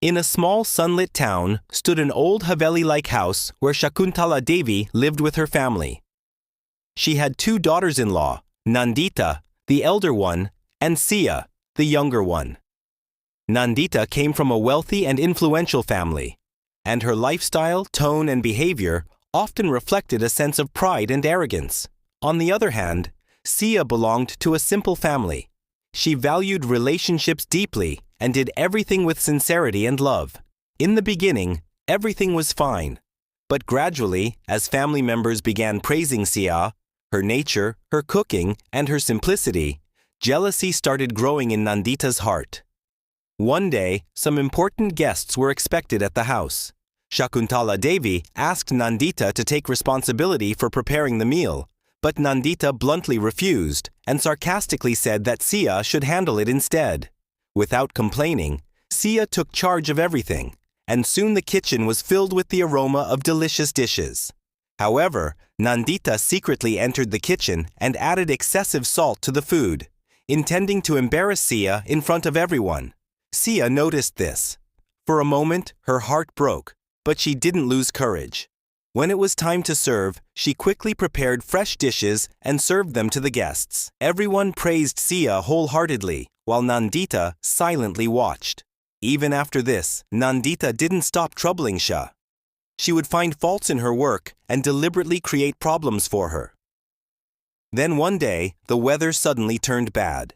In a small sunlit town stood an old haveli-like house where Shakuntala Devi lived with her family. She had two daughters-in-law, Nandita, the elder one, and Sia, the younger one. Nandita came from a wealthy and influential family, and her lifestyle, tone, and behavior often reflected a sense of pride and arrogance. On the other hand, Sia belonged to a simple family. She valued relationships deeply and did everything with sincerity and love. In the beginning, everything was fine. But gradually, as family members began praising Sia, her nature, her cooking, and her simplicity, jealousy started growing in Nandita's heart. One day, some important guests were expected at the house. Shakuntala Devi asked Nandita to take responsibility for preparing the meal, but Nandita bluntly refused and sarcastically said that Sia should handle it instead. Without complaining, Sia took charge of everything, and soon the kitchen was filled with the aroma of delicious dishes. However, Nandita secretly entered the kitchen and added excessive salt to the food, intending to embarrass Sia in front of everyone. Sia noticed this. For a moment, her heart broke, but she didn't lose courage. When it was time to serve, she quickly prepared fresh dishes and served them to the guests. Everyone praised Sia wholeheartedly, while Nandita silently watched. Even after this, Nandita didn't stop troubling Shah. She would find faults in her work and deliberately create problems for her. Then one day, the weather suddenly turned bad.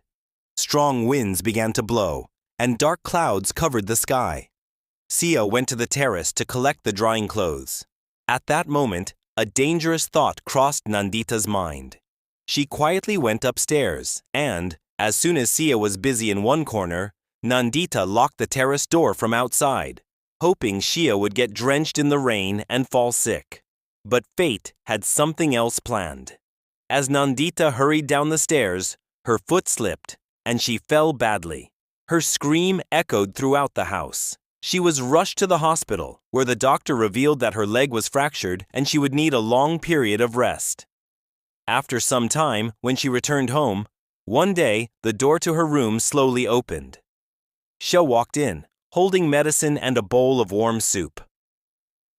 Strong winds began to blow, and dark clouds covered the sky. Sia went to the terrace to collect the drying clothes. At that moment, a dangerous thought crossed Nandita's mind. She quietly went upstairs, and, as soon as Sia was busy in one corner, Nandita locked the terrace door from outside, hoping Sia would get drenched in the rain and fall sick. But fate had something else planned. As Nandita hurried down the stairs, her foot slipped, and she fell badly. Her scream echoed throughout the house. She was rushed to the hospital, where the doctor revealed that her leg was fractured and she would need a long period of rest. After some time, when she returned home, one day the door to her room slowly opened. Shah walked in, holding medicine and a bowl of warm soup.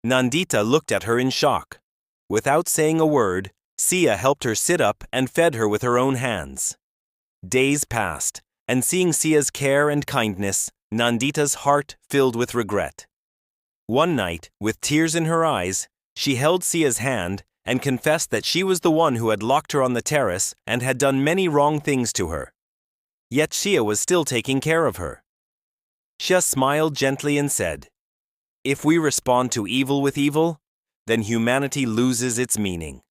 Nandita looked at her in shock. Without saying a word, Sia helped her sit up and fed her with her own hands. Days passed, and seeing Sia's care and kindness, Nandita's heart filled with regret. One night, with tears in her eyes, she held Sia's hand and confessed that she was the one who had locked her on the terrace and had done many wrong things to her. Yet Sia was still taking care of her. Sia smiled gently and said, "If we respond to evil with evil, then humanity loses its meaning."